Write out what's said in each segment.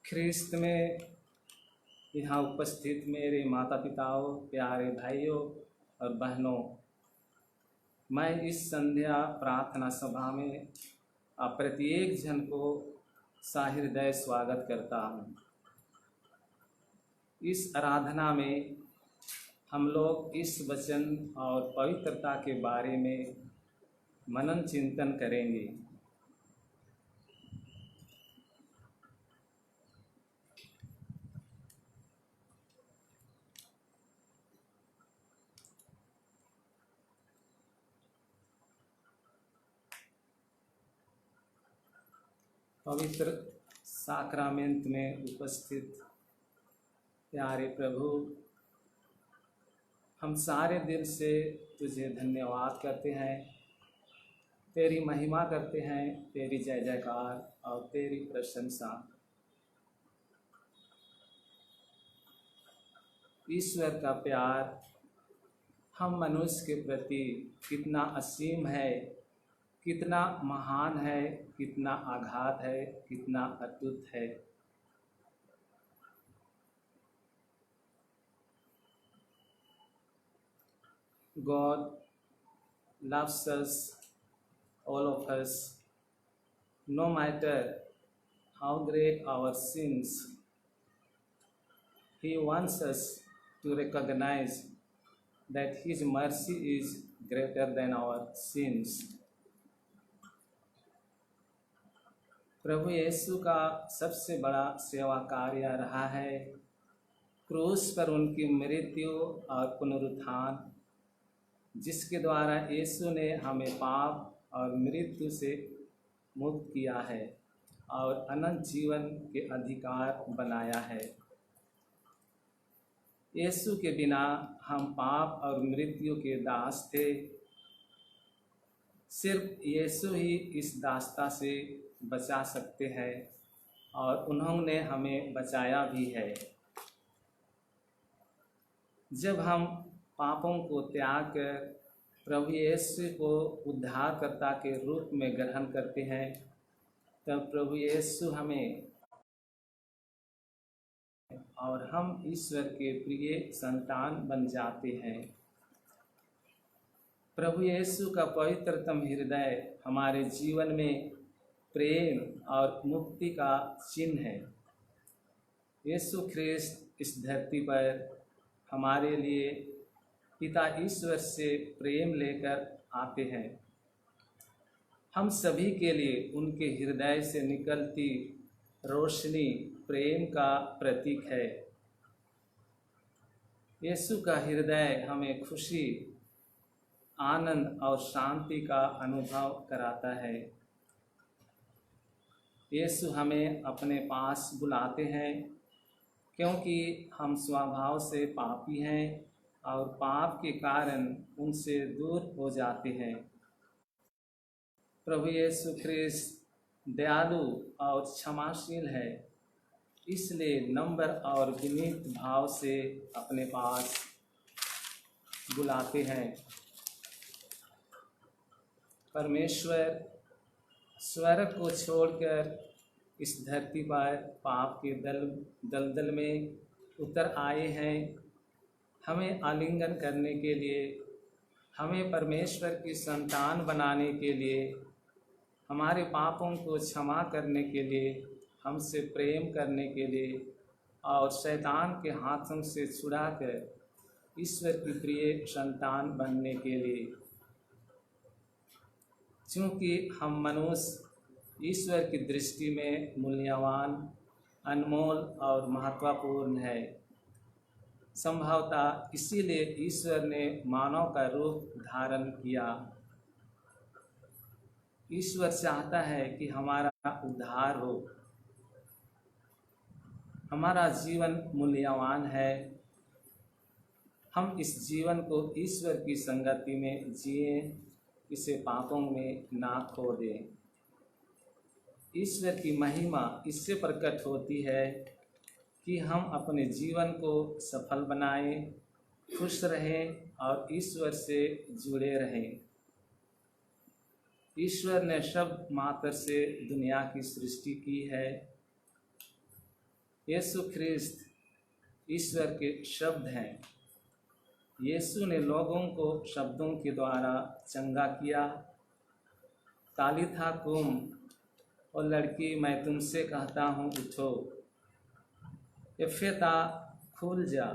ख्रिस्त में यहाँ उपस्थित मेरे माता पिताओं, प्यारे भाइयों और बहनों, मैं इस संध्या प्रार्थना सभा में आप प्रत्येक जन को सहृदय स्वागत करता हूँ। इस आराधना में हम लोग इस वचन और पवित्रता के बारे में मनन चिंतन करेंगे। पवित्र साक्रामेंट में उपस्थित प्यारे प्रभु, हम सारे दिल से तुझे धन्यवाद करते हैं, तेरी महिमा करते हैं, तेरी जय जयकार और तेरी प्रशंसा। ईश्वर का प्यार हम मनुष्य के प्रति कितना असीम है, कितना महान है, कितना आघात है, कितना अद्भुत है। God loves us, all of us, no matter how great our sins. He wants us to recognize that His mercy is greater than our sins. प्रभु यीशु का सबसे बड़ा सेवा कार्य रहा है क्रूस पर उनकी मृत्यु और पुनरुत्थान, जिसके द्वारा यीशु ने हमें पाप और मृत्यु से मुक्त किया है। और अनंत जीवन के अधिकार बनाया है। यीशु के बिना हम पाप और मृत्यु के दास थे। सिर्फ यीशु ही इस दासता से बचा सकते हैं और उन्होंने हमें बचाया भी है। जब हम पापों को त्याग कर प्रभु यीशु को उद्धारकर्ता के रूप में ग्रहण करते हैं, तब प्रभु यीशु हमें और हम ईश्वर के प्रिय संतान बन जाते हैं। प्रभु यीशु का पवित्रतम हृदय हमारे जीवन में प्रेम और मुक्ति का चिन्ह है। यीशु ख्रिस्त इस धरती पर हमारे लिए पिता ईश्वर से प्रेम लेकर आते हैं। हम सभी के लिए उनके हृदय से निकलती रोशनी प्रेम का प्रतीक है। यीशु का हृदय हमें खुशी, आनंद और शांति का अनुभव कराता है। यीशु हमें अपने पास बुलाते हैं क्योंकि हम स्वभाव से पापी हैं और पाप के कारण उनसे दूर हो जाते हैं। प्रभु यीशु ख्रिस्त दयालु और क्षमाशील है, इसलिए नम्र और विनीत भाव से अपने पास बुलाते हैं। परमेश्वर स्वर्ग को छोड़कर इस धरती पर पाप के दलदल में उतर आए हैं, हमें आलिंगन करने के लिए, हमें परमेश्वर की संतान बनाने के लिए, हमारे पापों को क्षमा करने के लिए, हमसे प्रेम करने के लिए और शैतान के हाथों से छुड़ाकर ईश्वर की प्रिय संतान बनने के लिए। क्योंकि हम मनुष्य ईश्वर की दृष्टि में मूल्यवान, अनमोल और महत्वपूर्ण है। संभवतः इसीलिए ईश्वर ने मानव का रूप धारण किया। ईश्वर चाहता है कि हमारा उद्धार हो। हमारा जीवन मूल्यवान है। हम इस जीवन को ईश्वर की संगति में जिए, इसे पापों में ना खो दें। ईश्वर की महिमा इससे प्रकट होती है कि हम अपने जीवन को सफल बनाएं, खुश रहें और ईश्वर से जुड़े रहें। ईश्वर ने शब्द मात्र से दुनिया की सृष्टि की है। यीशु ख्रिस्त ईश्वर के शब्द हैं। यीशु ने लोगों को शब्दों के द्वारा चंगा किया। तालिथा कुम, और लड़की मैं तुमसे कहता हूँ उठो। एफेता खुल जा,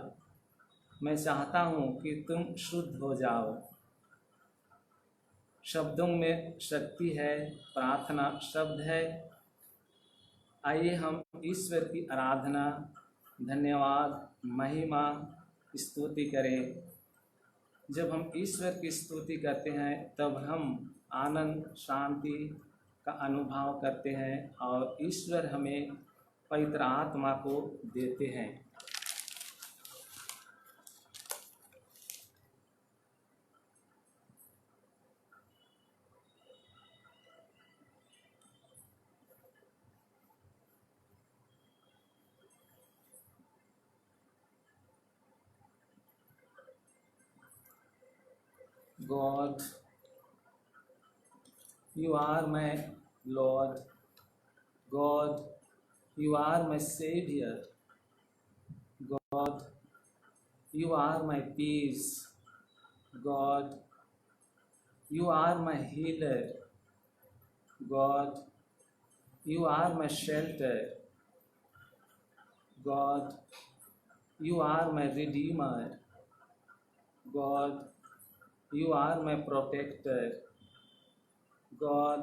मैं चाहता हूँ कि तुम शुद्ध हो जाओ। शब्दों में शक्ति है, प्रार्थना शब्द है। आइए हम ईश्वर की आराधना, धन्यवाद, महिमा, स्तुति करें। जब हम ईश्वर की स्तुति करते हैं तब हम आनंद, शांति का अनुभव करते हैं और ईश्वर हमें पवित्र आत्मा को देते हैं। God, you are my Lord. God, you are my Savior. God, you are my peace. God, you are my healer. God, you are my shelter. God, you are my redeemer. God, you are my protector. God,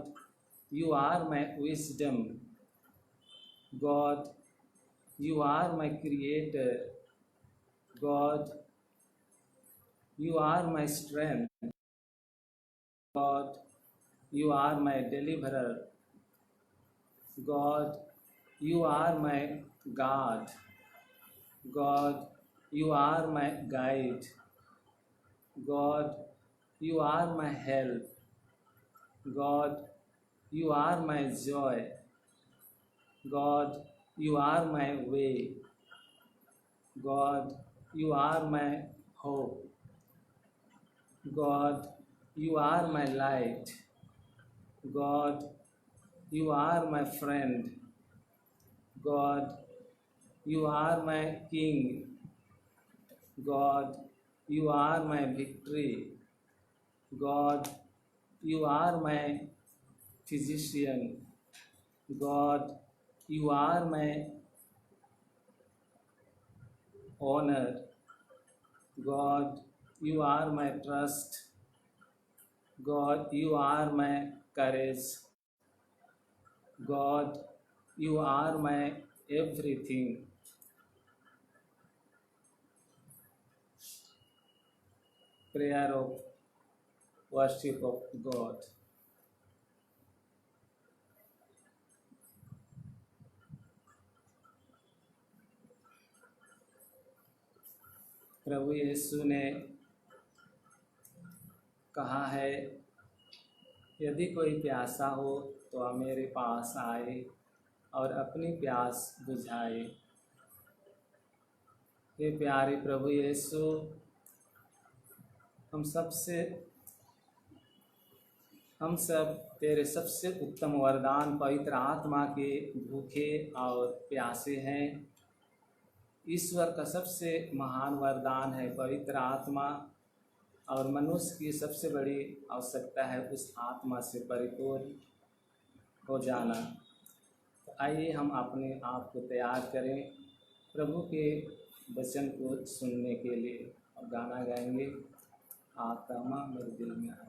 you are my wisdom. God, you are my creator. God, you are my strength. God, you are my deliverer. God, you are my God. God, you are my guide. God, you are my help. God, you are my joy. God, you are my way. God, you are my hope. God, you are my light. God, you are my friend. God, you are my king. God, you are my victory. God, you are my physician. God, you are my honor. God, you are my trust. God, you are my courage. God, you are my everything. Prayer of worship of God. प्रभु यीशु ने कहा है, यदि कोई प्यासा हो तो वह मेरे पास आए और अपनी प्यास बुझाए। ये प्यारे प्रभु यीशु, हम सब तेरे सबसे उत्तम वरदान पवित्र आत्मा के भूखे और प्यासे हैं। ईश्वर का सबसे महान वरदान है पवित्र आत्मा, और मनुष्य की सबसे बड़ी आवश्यकता है उस आत्मा से परिपूर्ण हो जाना। तो आइए हम अपने आप को तैयार करें प्रभु के वचन को सुनने के लिए, और गाना गाएंगे, आत्मा मेरे दिल में आए।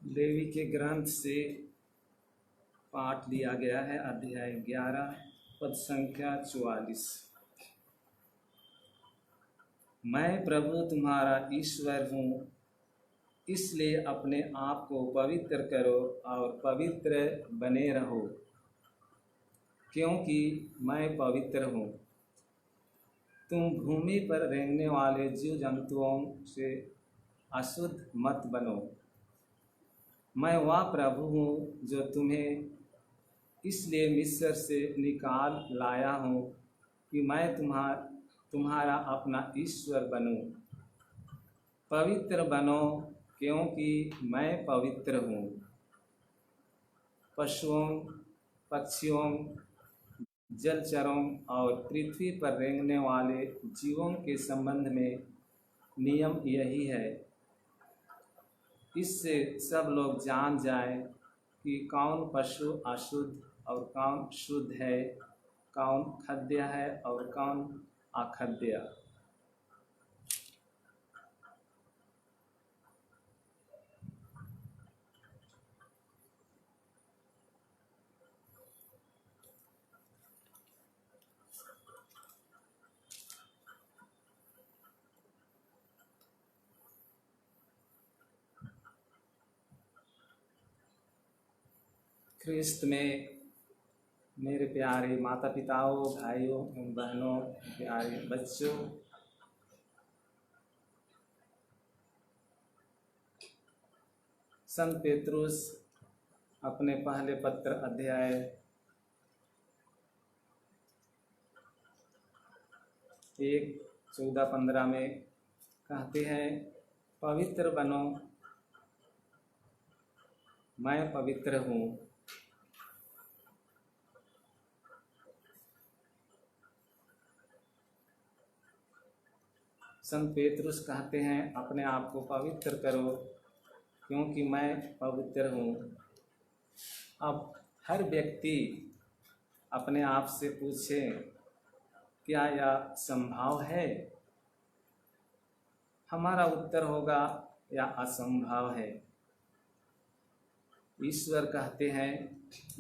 लेवी के ग्रंथ से पाठ लिया गया है, अध्याय 11 पद संख्या 44। मैं प्रभु तुम्हारा ईश्वर हूँ, इसलिए अपने आप को पवित्र करो और पवित्र बने रहो, क्योंकि मैं पवित्र हूँ। तुम भूमि पर रेंगने वाले जीव जंतुओं से अशुद्ध मत बनो। मैं वह प्रभु हूँ जो तुम्हें इसलिए मिस्र से निकाल लाया हूँ कि मैं तुम्हारा अपना ईश्वर बनूँ। पवित्र बनो, क्योंकि मैं पवित्र हूँ। पशुओं, पक्षियों, जलचरों और पृथ्वी पर रेंगने वाले जीवों के संबंध में नियम यही है। इससे सब लोग जान जाएं कि कौन पशु अशुद्ध और कौन शुद्ध है, कौन खाद्य है और कौन अखाद्य। ख्रिस्त में मेरे प्यारे माता पिताओं, भाइयों बहनों, प्यारे बच्चों, संत पेतरुस अपने पहले पत्र अध्याय 1:14-15 में कहते हैं, पवित्र बनो, मैं पवित्र हूँ। संत पेतरुस कहते हैं, अपने आप को पवित्र करो, क्योंकि मैं पवित्र हूँ। अब हर व्यक्ति अपने आप से पूछे, क्या यह संभव है? हमारा उत्तर होगा, यह असंभव है। ईश्वर कहते हैं,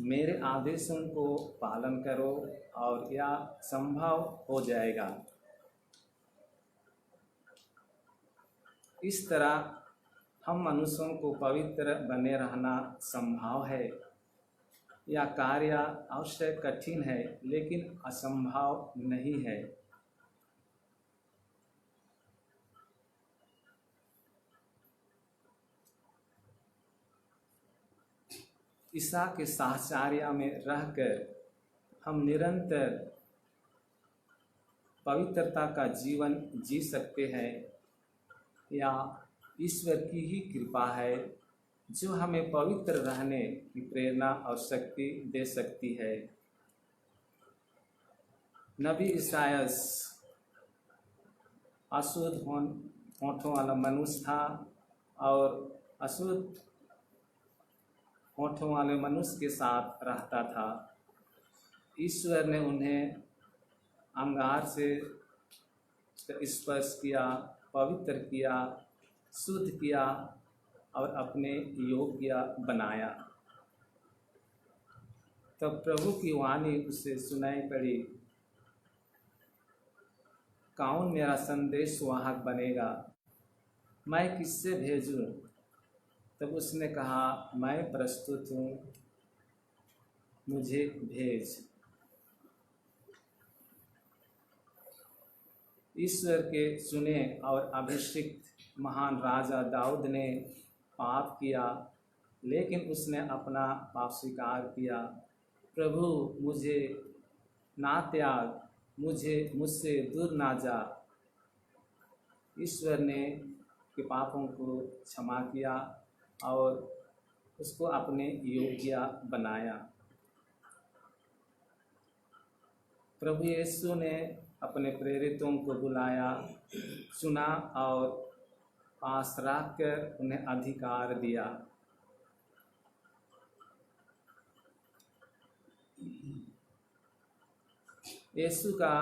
मेरे आदेशों को पालन करो और यह संभव हो जाएगा। इस तरह हम मनुष्यों को पवित्र बने रहना संभव है। यह कार्य अवश्य कठिन है, लेकिन असंभव नहीं है। ईसा के साहचर्य में रहकर हम निरंतर पवित्रता का जीवन जी सकते हैं। या ईश्वर की ही कृपा है जो हमें पवित्र रहने की प्रेरणा और शक्ति दे सकती है। नबी ईसायास अशुद्ध होठों वाला मनुष्य था और अशुद्ध होठों वाले मनुष्य के साथ रहता था। ईश्वर ने उन्हें अंगार से स्पर्श किया, पवित्र किया, शुद्ध किया और अपने योग्य बनाया। तब प्रभु की वाणी उसे सुनाई पड़ी, कौन मेरा संदेश वाहक बनेगा, मैं किससे भेजूं? तब उसने कहा, मैं प्रस्तुत हूँ, मुझे भेज। ईश्वर के चुने और अभिषिक्त महान राजा दाऊद ने पाप किया, लेकिन उसने अपना पाप स्वीकार किया प्रभु मुझे ना त्याग, मुझसे दूर ना जा। ईश्वर ने के पापों को क्षमा किया और उसको अपने योग्य बनाया। प्रभु यीशु ने अपने प्रेरितों को बुलाया, चुना और पास रखकर उन्हें अधिकार दिया। यीशु का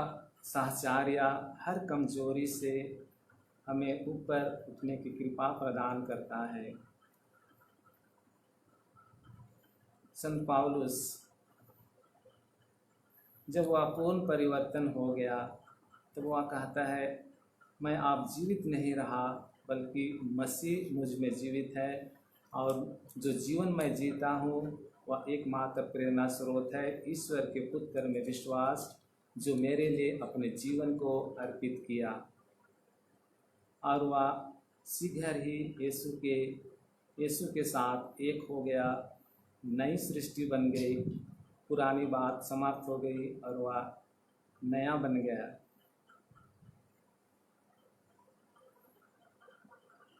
साहचर्य हर कमजोरी से हमें ऊपर उठने की कृपा प्रदान करता है। संत पौलुस जब वह पूर्ण परिवर्तन हो गया तो वह कहता है, मैं अब जीवित नहीं रहा बल्कि मसीह मुझ में जीवित है, और जो जीवन मैं जीता हूँ वह एकमात्र प्रेरणा स्रोत है ईश्वर के पुत्र में विश्वास, जो मेरे लिए अपने जीवन को अर्पित किया। और वह शीघ्र ही यीशु के साथ एक हो गया, नई सृष्टि बन गई, पुरानी बात समाप्त हो गई और वह नया बन गया।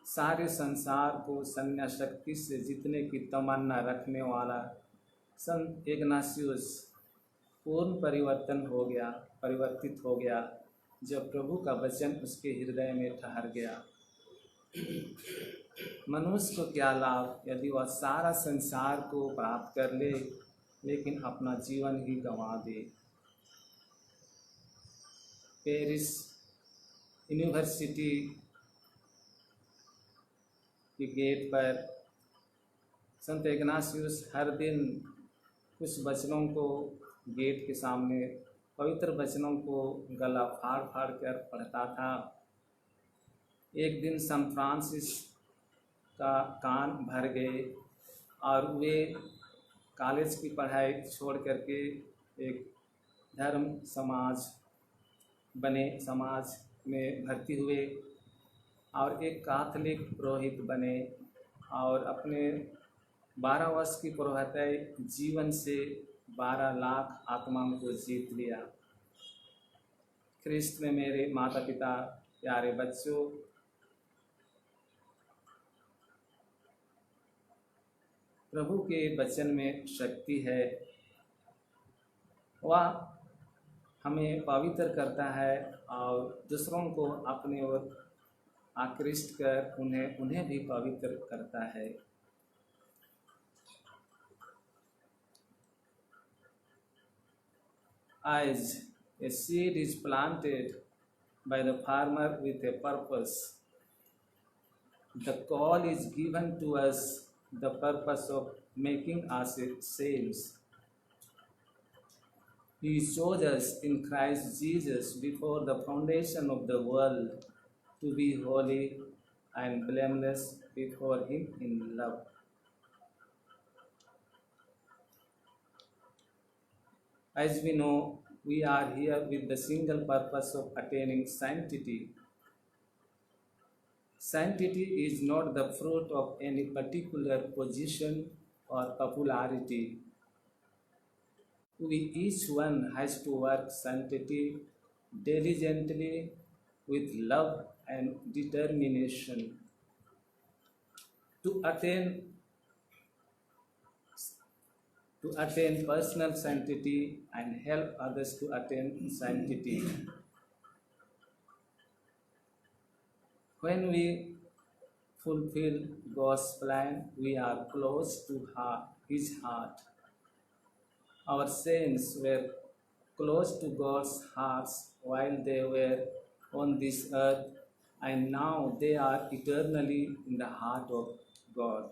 सारे संसार को सन्या शक्ति से जीतने की तमन्ना रखने वाला संत इग्नासियस पूर्ण परिवर्तित हो गया जब प्रभु का वचन उसके हृदय में ठहर गया। मनुष्य को क्या लाभ यदि वह सारा संसार को प्राप्त कर ले लेकिन अपना जीवन ही गंवा दे। पेरिस यूनिवर्सिटी के गेट पर संत इग्नासियस हर दिन कुछ वचनों को गेट के सामने पवित्र वचनों को गला फाड़ फाड़ कर पढ़ता था। एक दिन संत फ्रांसिस का कान भर गए और वे कॉलेज की पढ़ाई छोड़ करके एक धर्म समाज में भर्ती हुए और एक कैथोलिक पुरोहित बने और अपने 12 वर्ष की प्रभाताई जीवन से 12 लाख आत्माओं को जीत लिया। ख्रिस्त में मेरे माता पिता, प्यारे बच्चों, प्रभु के वचन में शक्ति है। वह हमें पवित्र करता है और दूसरों को अपने ओर आकृष्ट कर उन्हें भी पवित्र करता है। As a seed is planted by the farmer with a purpose, the call is given to us the purpose of making us saints. He chose us in Christ Jesus before the foundation of the world to be holy and blameless before Him in love. As we know, we are here with the single purpose of attaining sanctity. Sanctity is not the fruit of any particular position or popularity. Each one has to work sanctity diligently with love and determination. To attain personal sanctity and help others to attain sanctity. When we fulfill God's plan, we are close to His heart. Our saints were close to God's heart while they were on this earth, and now they are eternally in the heart of God.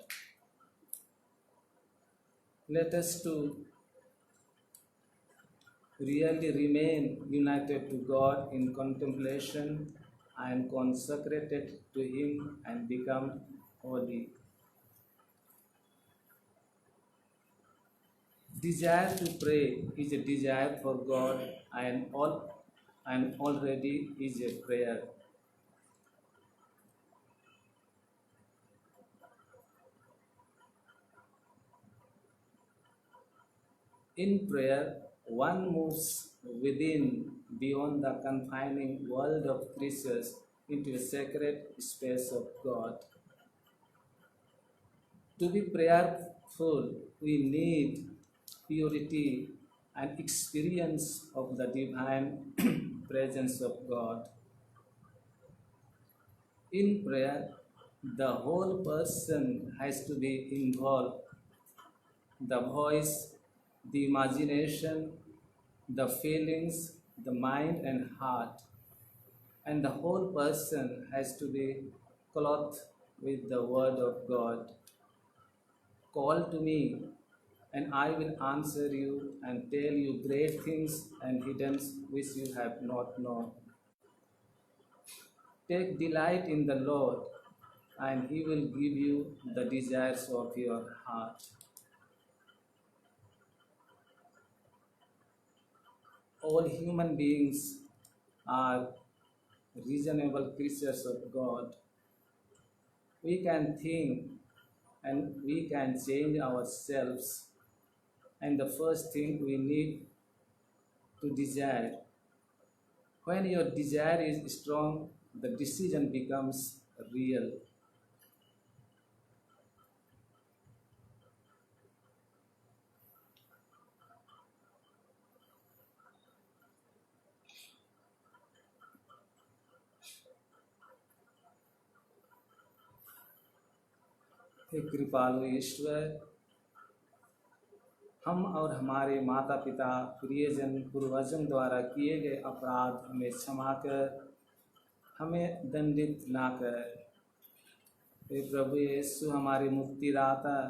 Let us to really remain united to God in contemplation and consecrated to Him and become holy. Desire to pray is a desire for God and already is a prayer. In prayer, one moves within, beyond the confining world of creatures, into a sacred space of God. To be prayerful, we need purity and experience of the divine presence of God. In prayer, the whole person has to be involved. The voice, the imagination, the feelings, the mind and heart. And the whole person has to be clothed with the word of God. Call to me, and I will answer you and tell you great things and hidden which you have not known. Take delight in the Lord, and He will give you the desires of your heart. All human beings are reasonable creatures of God. We can think and we can change ourselves. And the first thing we need to desire. When your desire is strong, the decision becomes real. हे कृपालु ईश्वर, हम और हमारे माता पिता, प्रियजन, पूर्वजों द्वारा किए गए अपराध हमें क्षमा कर, हमें दंडित ना कर। हे प्रभु यीशु, हमारे मुक्तिदाता,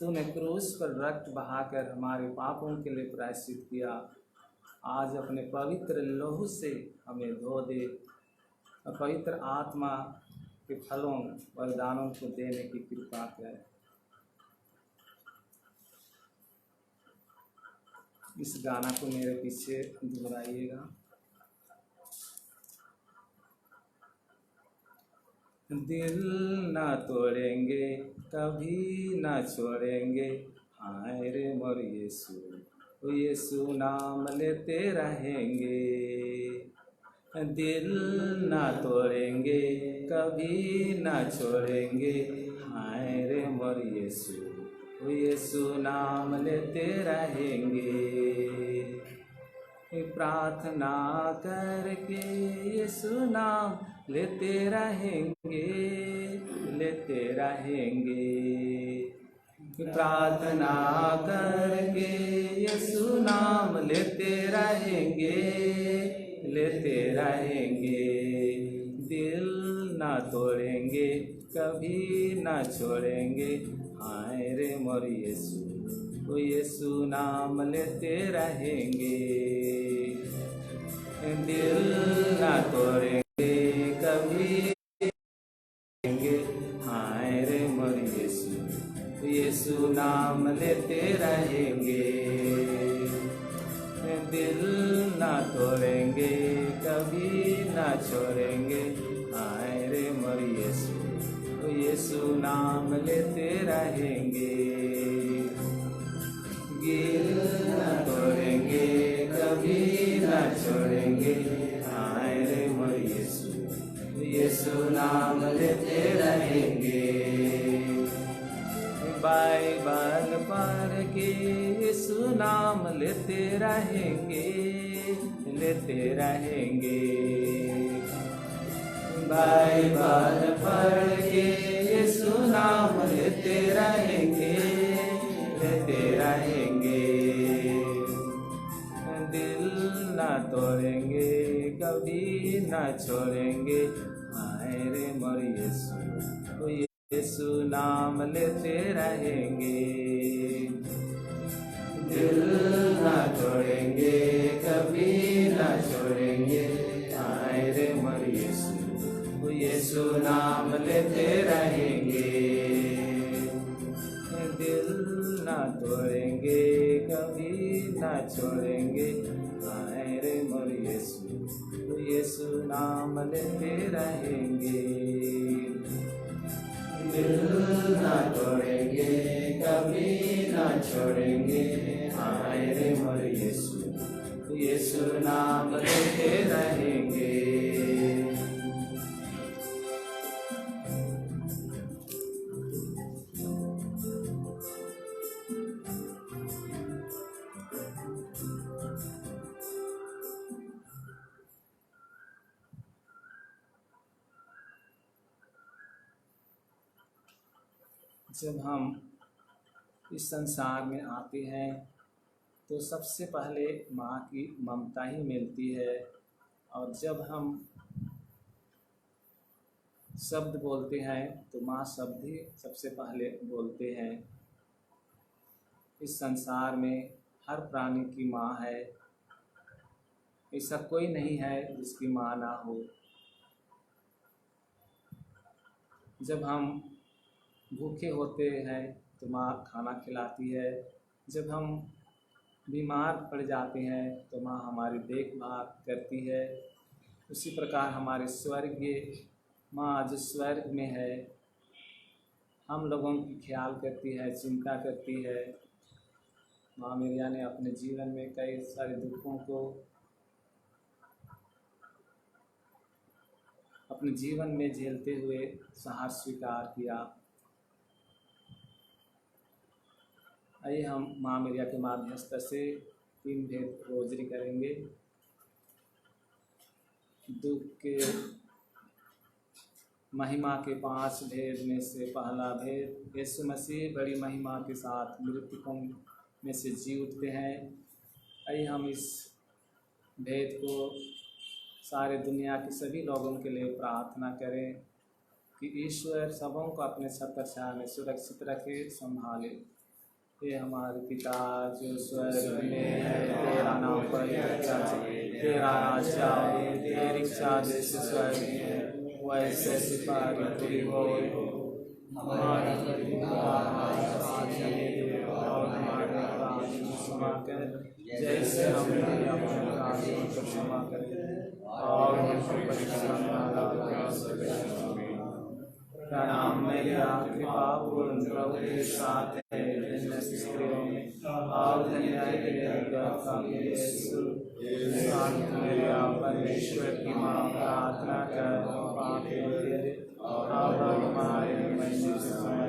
तूने क्रूस पर रक्त बहाकर हमारे पापों के लिए प्रायश्चित किया। आज अपने पवित्र लहू से हमें धो दे और पवित्र आत्मा के फलों वरदानों को देने की कृपा कर। इस गाना को मेरे पीछे दोहराइएगा। दिल ना तोड़ेंगे, कभी ना छोड़ेंगे, हाय रे मोर यीशु, यीशु नाम लेते रहेंगे। दिल ना तोड़ेंगे, कभी ना छोड़ेंगे, हाय रे मोर यीशु, यीशु नाम लेते रहेंगे। प्रार्थना करके यीशु नाम लेते रहेंगे, लेते रहेंगे। प्रार्थना करके यीशु नाम लेते रहेंगे, लेते रहेंगे। दिल ना तोड़ेंगे, कभी ना छोड़ेंगे, हाय रे मोर यीशु, यीशु नाम लेते रहेंगे। दिल ना तोड़ेंगे, कभी रहेंगे, हाय रे मोर यीशु, यीशु नाम लेते रहेंगे। दिल ना तोड़ेंगे, कभी ना छोड़ेंगे, हाय रे मोर यीशु, यीशु नाम लेते रहेंगे। दिल ना तोड़ेंगे, कभी ना छोड़ेंगे, हाय रे मोर यीशु, यीशु नाम लेते रहेंगे। बाइबल पढ़ के यीशु नाम लेते रहेंगे, लेते रहेंगे। बाइबल पढ़ के यीशु नाम लेते रहेंगे, लेते रहेंगे। दिल ना तोड़ेंगे, कभी ना छोड़ेंगे, हाय रे मोर यीशु, यीशु नाम लेते रहेंगे। दिल ना तोड़ेंगे, कभी ना छोड़ेंगे, हाय रे मोर यीशु, यीशु नाम लेते रहेंगे। दिल ना तोड़ेंगे, कभी ना छोड़ेंगे, हाय रे मोर यीशु, यीशु नाम लेते रहेंगे। दिल ना तोड़ेंगे, कभी ना छोड़ेंगे, आए रे मोर यीशु, यीशु नाम लेते रहेंगे। जब हम इस संसार में आते हैं तो सबसे पहले माँ की ममता ही मिलती है, और जब हम शब्द बोलते हैं तो माँ शब्द ही सबसे पहले बोलते हैं। इस संसार में हर प्राणी की माँ है, ऐसा कोई नहीं है जिसकी माँ ना हो। जब हम भूखे होते हैं तो माँ खाना खिलाती है, जब हम बीमार पड़ जाते हैं तो माँ हमारी देखभाल करती है। उसी प्रकार हमारे स्वर्गीय माँ जो स्वर्ग में है, हम लोगों की ख्याल करती है, चिंता करती है। माँ मेरिया ने अपने जीवन में कई सारे दुखों को अपने जीवन में झेलते हुए साहस स्वीकार किया। आइए हम माँ मेरिया के माध्यस्थ से 3 भेद रोजरी करेंगे। दुख के महिमा के 5 भेद में से पहला भेद, यीशु मसीह बड़ी महिमा के साथ मृतकों में से जी उठते हैं। आइए हम इस भेद को सारे दुनिया के सभी लोगों के लिए प्रार्थना करें कि ईश्वर सबों को अपने छत्रछाया में सुरक्षित रखे, संभाले। हे हमारे पिता जो स्वर्ग में है, तेरा नाम पवित्र जाए, तेरा राज्य आए, तेरी इच्छा जैसे स्वर्ग में है वैसे सिपाही पूरी हो। हमारा और हमारे अपराध क्षमा कर, जैसे हमने अपने अपराधियों को क्षमा करें, और हमको परीक्षा में न डालना। प्रणाम मेरा कृपा पूर्ण प्रभु के साथ है, स्त्रियों में और धन्य है यीशु। शांत मेरा परमेश्वर की माँ, प्रार्थना कर पापियों के लिए और हमारे मरने के समय।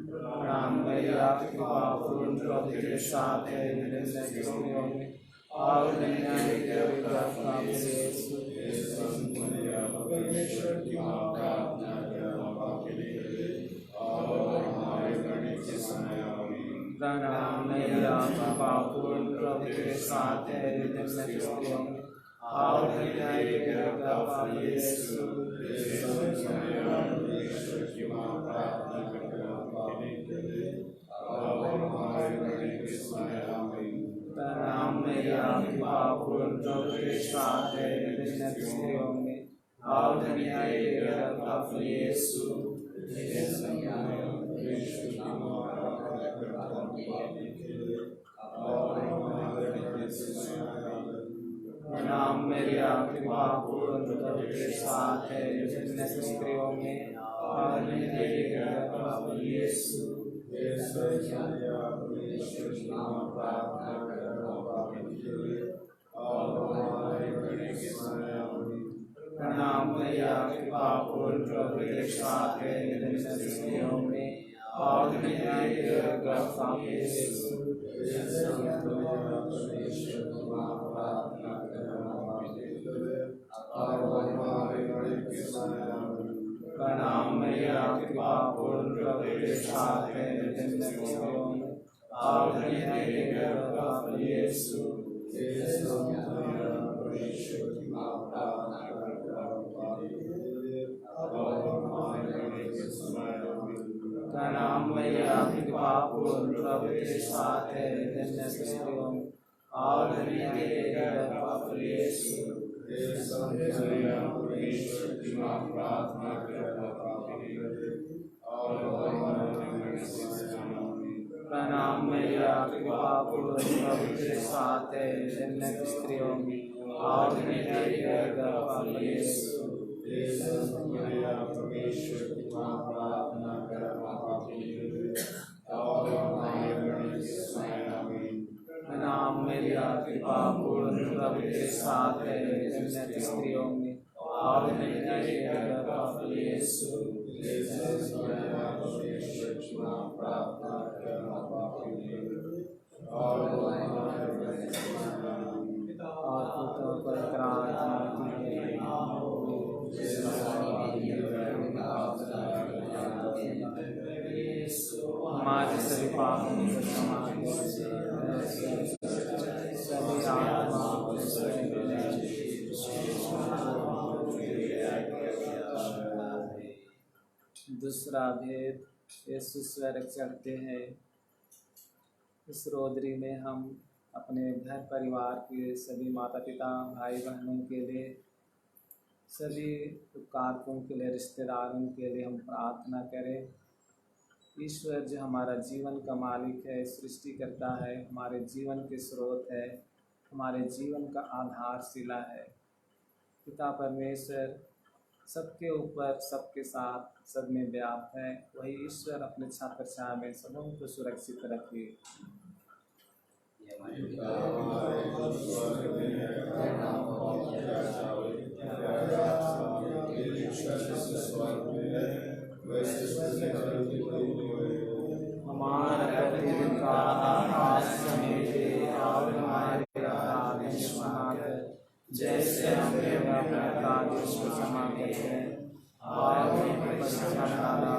प्रणाम मेरा कृपा पूर्ण प्रभु के साथ है, स्त्रियों में और धन्य है यीशु। परमेश्वर की माँ, प्रार्थना प्रणाम मेरा कृपा पूर्ण प्रभु के साथ है, स्त्रियों में और धन्य है यीशु। प्रणाम मेरा कृपा पूर्ण प्रभु के साथ है, स्त्रियों में और धन्य है यीशु। प्रणाम मेरा कृपा पूर्ण प्रभु के साथ है, स्त्रियों में और धन्य है यीशु। प्रणाम मेरा कृपा पूर्ण प्रभु के साथ है, स्त्रियों में और धन्य है यीशु। प्रणाम मेरा कृपा पूर्ण प्रभु के साथ है, स्त्रियों में और धन्य है यीशु। प्रणाम मेरा कृपा पूर्ण प्रभु के साथ है, स्त्रियों में और धन्य है यीशु। प्रणाम मेरा कृपा पूर्ण प्रभु के साथ है, स्त्रियों में और धन्य है यीशु। प्रार्थना कर नाम मेरा कृपा पूर्ण प्रभु के साथ है, स्त्रियों में और यीशु हमारे सभी पापों को क्षमा सभी आत्माओं को दूसरा भेद यीशु स्वर्ग चढ़ते हैं। इस रोदरी में हम अपने घर परिवार के सभी माता पिता भाई बहनों के लिए, सभी उपकारकों के लिए, रिश्तेदारों के लिए हम प्रार्थना करें। ईश्वर जो हमारा जीवन का मालिक है, सृष्टि करता है, हमारे जीवन के स्रोत है, हमारे जीवन का आधारशिला है। पिता परमेश्वर सबके ऊपर, सबके साथ, सब में व्याप्त है। वही ईश्वर अपने छात्र छाया में सबों को सुरक्षित रखे। हमारा प्रतिदिन का आहार समय दे और हमारे अपराध क्षमा कर, जैसे हम अपने अपराधियों को क्षमा करते हैं, और हमें परीक्षा में न डालना,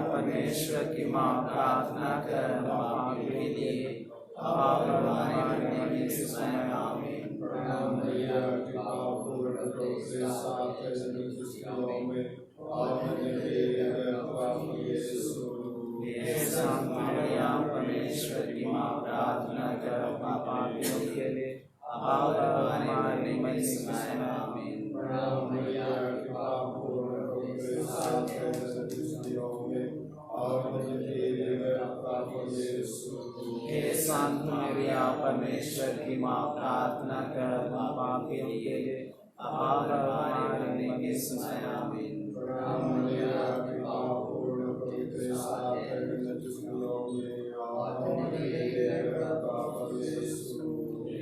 परमेश्वर की माँ प्रार्थना कर पापियों के लिए और हमारे मरने के समय आमीन। परमेश्वर की माँ प्रार्थना कर पापियों के लिए और हमारे मरने के समय आमीन। हे शांत मरिया परमेश्वर की माँ प्रार्थना कर पापियों के लिए और हमारे मरने के समय आमीन।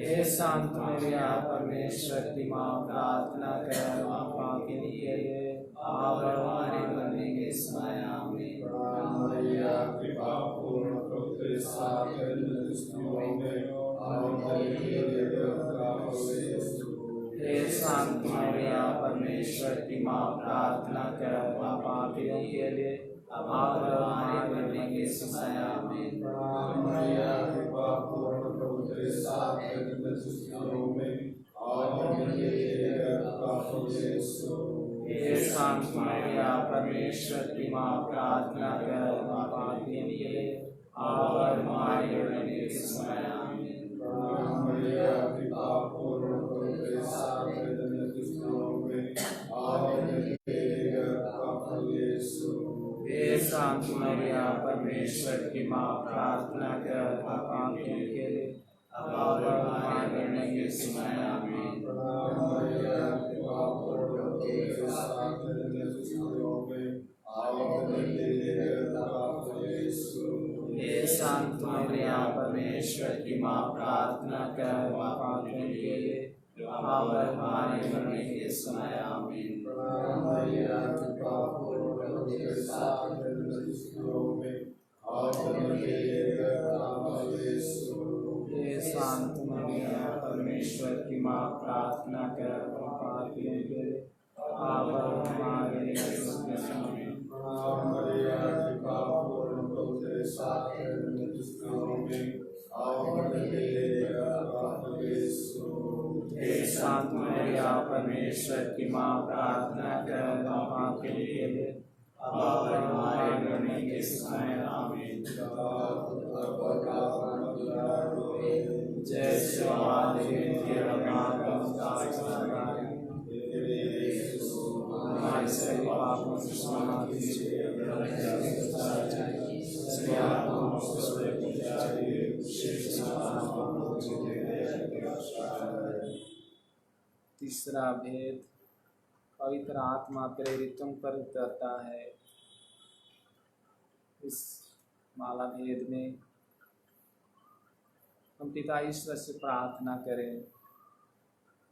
हे शांत मरिया परमेश्वर की माँ प्रार्थना कर पापियों के लिए और हमारे मरने के समय आमीन। हे शांत मरिया परमेश्वर की माँ प्रार्थना कर पापियों के लिए और हमारे मरने के समय आमीन। हे शांत मरिया परमेश्वर की माँ प्रार्थना कर पापियों के लिए और हमारे मरने के समय आमीन। हे शांत मरिया परमेश्वर की माँ प्रार्थना कर पापियों के लिए और हमारे मरने के समय आमीन। हे शांत मरिया परमेश्वर की माँ प्रार्थना कर पापियों के लिए और हमारे मरने के समय आमीन। हे शांत मरिया परमेश्वर की माँ प्रार्थना कर पापियों के लिए और हमारे मरने के समय आमीन। हे शांत मरिया परमेश्वर की माँ प्रार्थना कर पापियों के लिए और हमारे मरने के समय आमीन। जय श्री हमारे सभी पापों से क्षमा कीजिए। तीसरा भेद पवित्र आत्मा प्रेरित तुम पर उतरता है। इस माला भेद में हम पिता ईश्वर से प्रार्थना करें,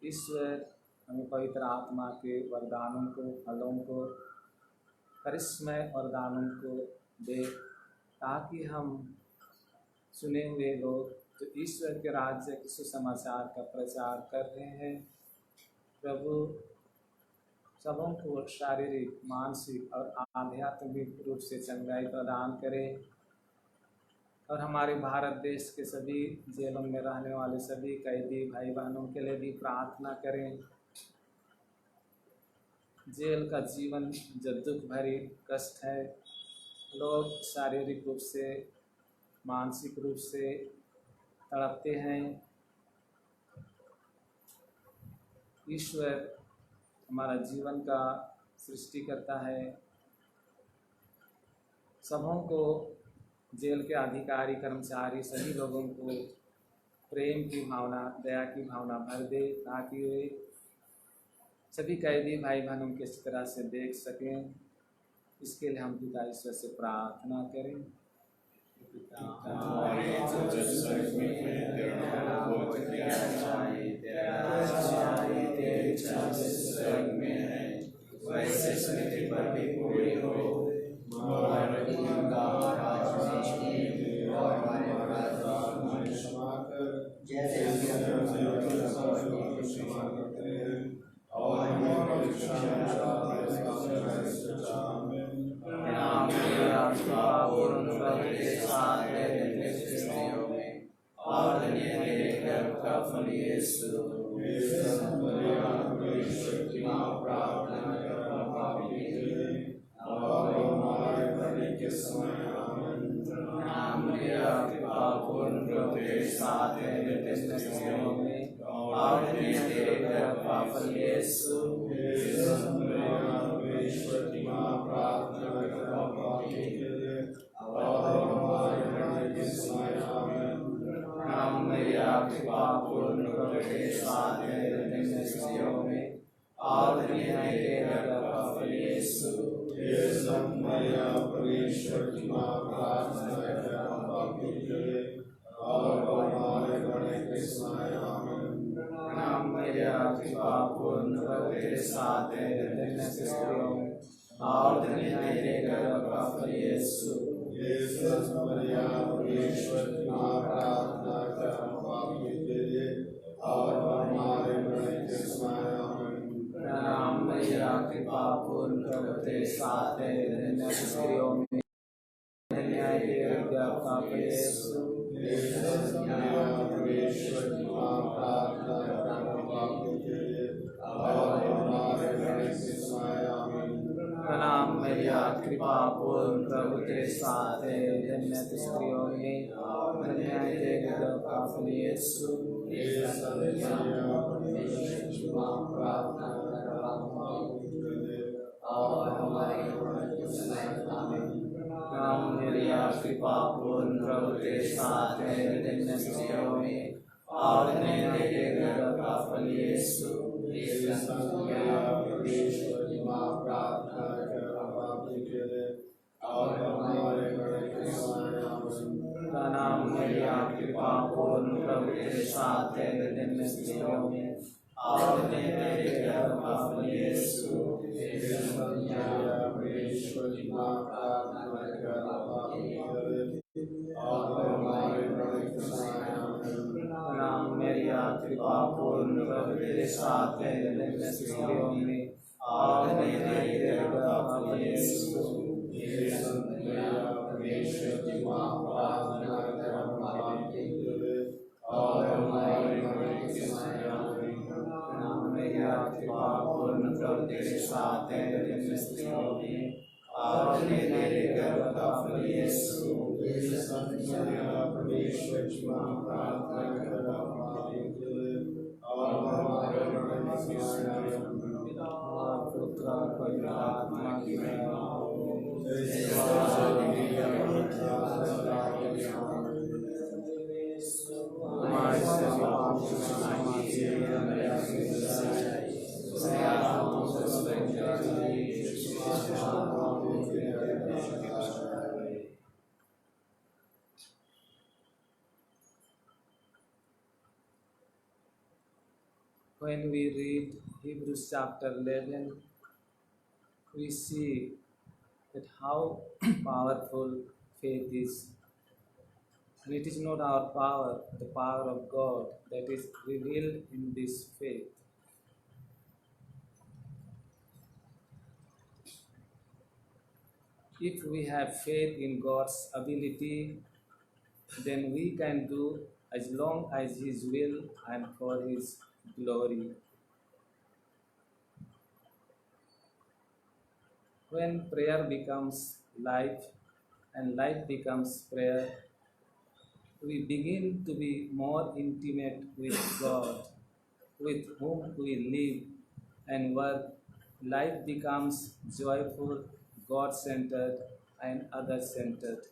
ईश्वर हमें पवित्र आत्मा के वरदानों को, फलों को, करिश्मय वरदानों को दे, ताकि हम सुने हुए लोग जो ईश्वर के राज्य के सुसमाचार का प्रचार कर रहे हैं, प्रभु सबों को शारीरिक, मानसिक और आध्यात्मिक रूप से चंगाई प्रदान करें। और हमारे भारत देश के सभी जेलों में रहने वाले सभी कैदी भाई बहनों के लिए भी प्रार्थना करें। जेल का जीवन जो दुख भरी कष्ट है, लोग शारीरिक रूप से, मानसिक रूप से तड़पते हैं। ईश्वर हमारा जीवन का सृष्टि करता है, सबों को, जेल के अधिकारी, कर्मचारी, सभी लोगों को प्रेम की भावना, दया की भावना भर दे, ताकि वे सभी कैदी भाई बहनों के इस तरह से देख सकें। इसके लिए हम पिता ईश्वर से प्रार्थना करें। वैसे स्मृति पर भी पूरी हो, कृपा पूर्ण प्रभु तेरे साथ है, धन्य स्त्रियों में धन्य है तेरे गर्भ का फल यीशु। कृपा पूर्ण प्रभु तेरे साथ है, धन्य स्त्रियों में और धन्य है तेरे गर्भ का फल यीशु। प्रणाम मरिया, कृपा पूर्ण प्रभु तेरे साथ है, धन्य स्त्रियों में और धन्य है तेरे गर्भ का फल यीशु। प्रणाम मरिया, कृपा पूर्ण प्रभु तेरे साथ है, धन्य स्त्रियों में और धन्य है तेरे गर्भ का फल यीशु। तेरे साथ है, धन्य स्त्रियों में और धन्य है तेरे गर्भ का फल यीशु। पुत्र पवित्र आत्मा की When we read Hebrews chapter 11, we see that how powerful faith is. And it is not our power, the power of God that is revealed in this faith. If we have faith in God's ability, then we can do as long as His will and for His glory. When prayer becomes life and life becomes prayer, we begin to be more intimate with God, with whom we live and work. Life becomes joyful, God-centered, and other-centered.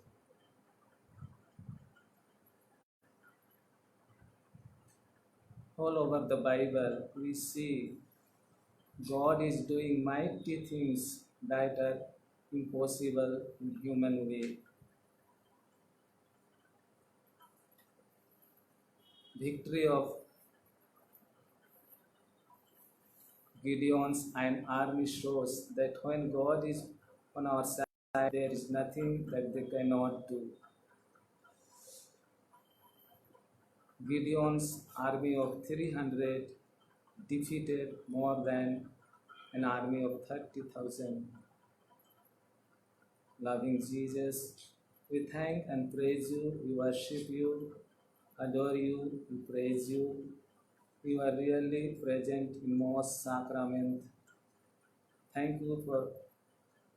All over the Bible, we see God is doing mighty things that are impossible in human way. Victory of Gideon's and army shows that when God is on our side, there is nothing that they cannot do. Gideon's army of 300 defeated more than an army of 30,000. Loving Jesus, we thank and praise you, we worship you, adore you, we praise you. You are really present in most sacrament. Thank you for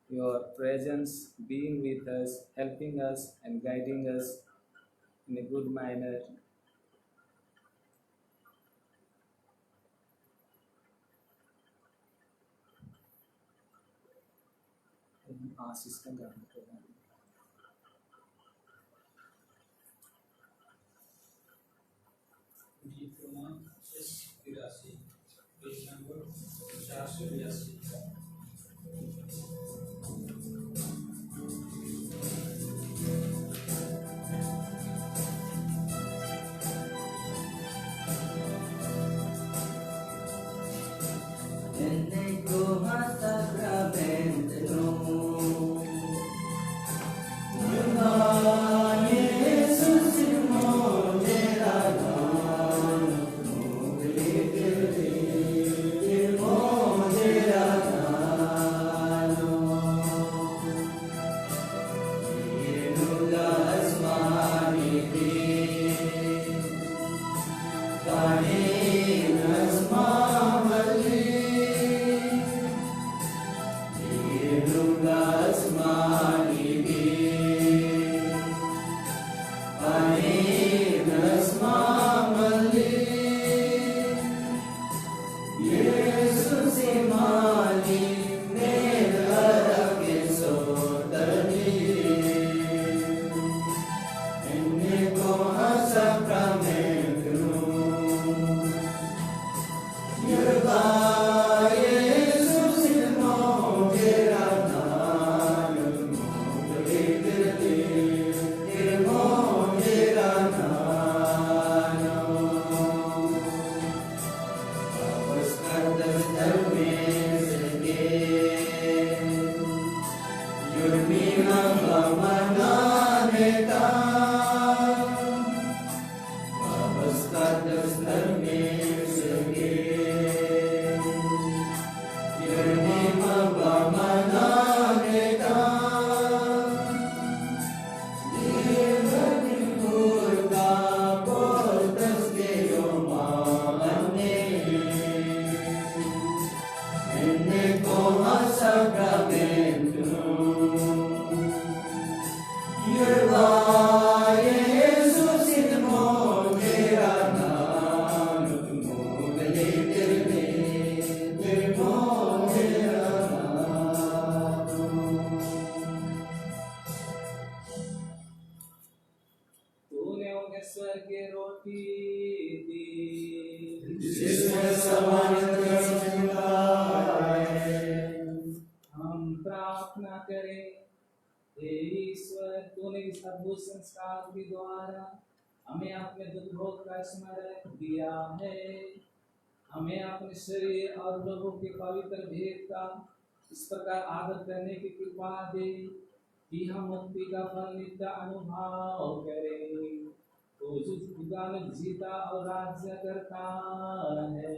your presence being with us, helping us and guiding us in a good manner. आशीष का गाना page number 482। संस्कार के द्वारा हमें अपने दुर्भोग का स्मरण दिया है। हमें अपने शरीर और लोगों के पवित्र भेद का इस प्रकार आदर करने की कृपा दे कि हम मुक्ति का फल नित्य अनुभव करें। तो जो खुदा में जीता और राज्य करता है।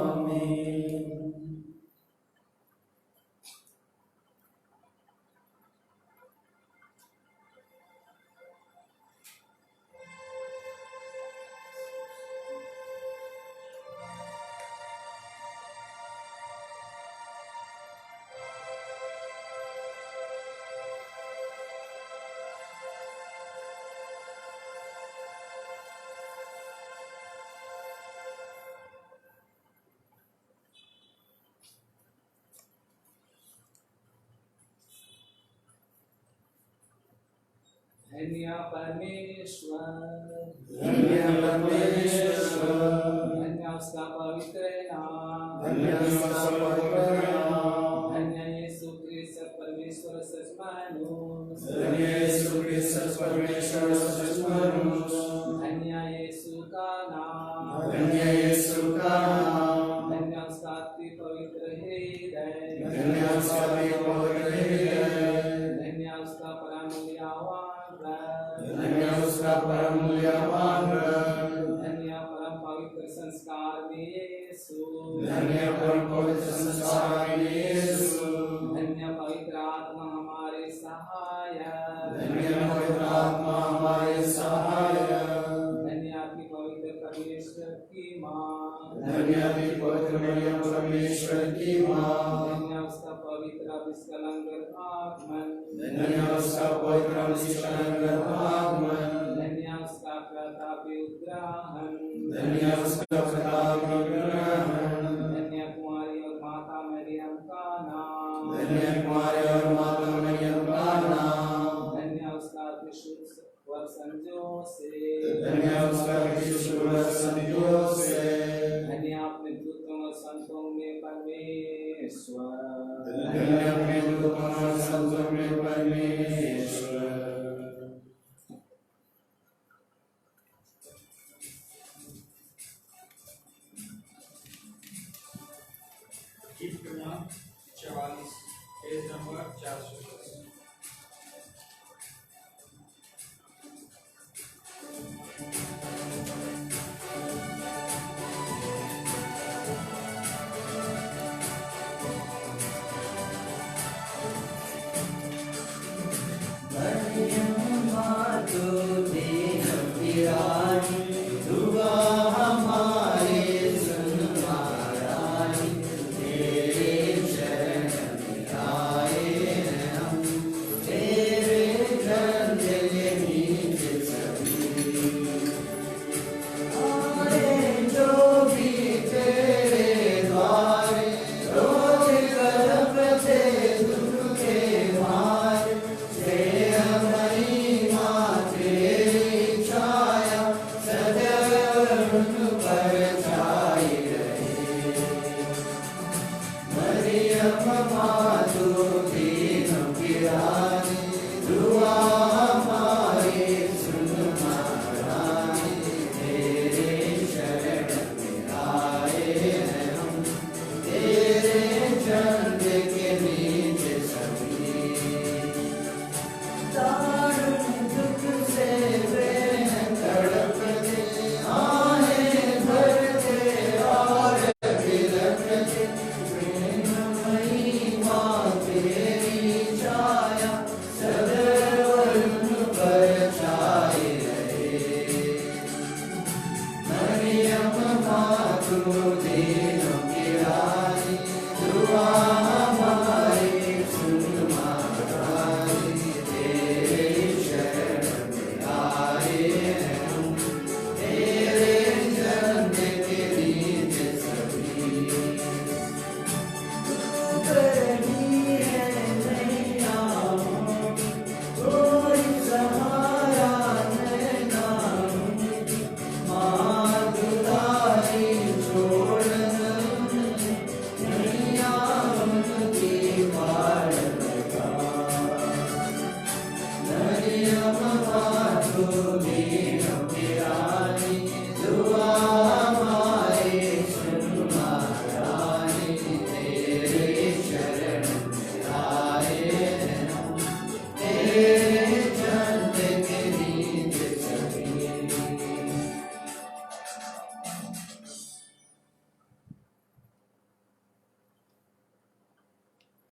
आमीन। धन्य परमेश्वर, धन्य परमेश्वर, धन्य उसका पवित्र नाम, धन्य उसका पवित्र नाम, धन्य यीशु क्रिस्त परमेश्वर सच मनुष्य, धन्य यीशु क्रिस्त परमेश्वर सच मनुष्य, धन्य यीशु का नाम, धन्य यीशु का नाम, धन्य उसका अति पवित्र हृदय, धन्य उसका पवित्र हृदय, धन्य उसका परम मूल्यवान रक्त, धन्य उसका परम मूल्यवान रक्त, धन्य परम पवित्र संस्कार में यीशु, धन्य परम पवित्र संस्कार में यीशु, धन्य पवित्र आत्मा हमारे सहायक, धन्य पवित्र आत्मा हमारे सहायक, धन्य आपकी पवित्र परमेश्वर की माँ, धन्य भी पवित्र मरियम परमेश्वर की माँ, धन्य उसका पवित्र विस्कलंक आत्मन, धन्य उसका पवित्र निष्कलंक आत्मन, धन्य उसका प्रतापी उद्ग्रहण, धन्य उसका प्रतापी ग्रहण, धन्य कुमारी और माता मरियम का नाम, धन्य कुमारी और माता मरियम का नाम, धन्य उसका विशुद्ध वर संजोग से, धन्य उसका विशुद्ध संयोग से, धन्य अपने दूतों और संतों में परमेश्वर, धन्य अपने दूतों और संतों में परमेश्वर। गीत क्रमांक 44 पेज नंबर 400।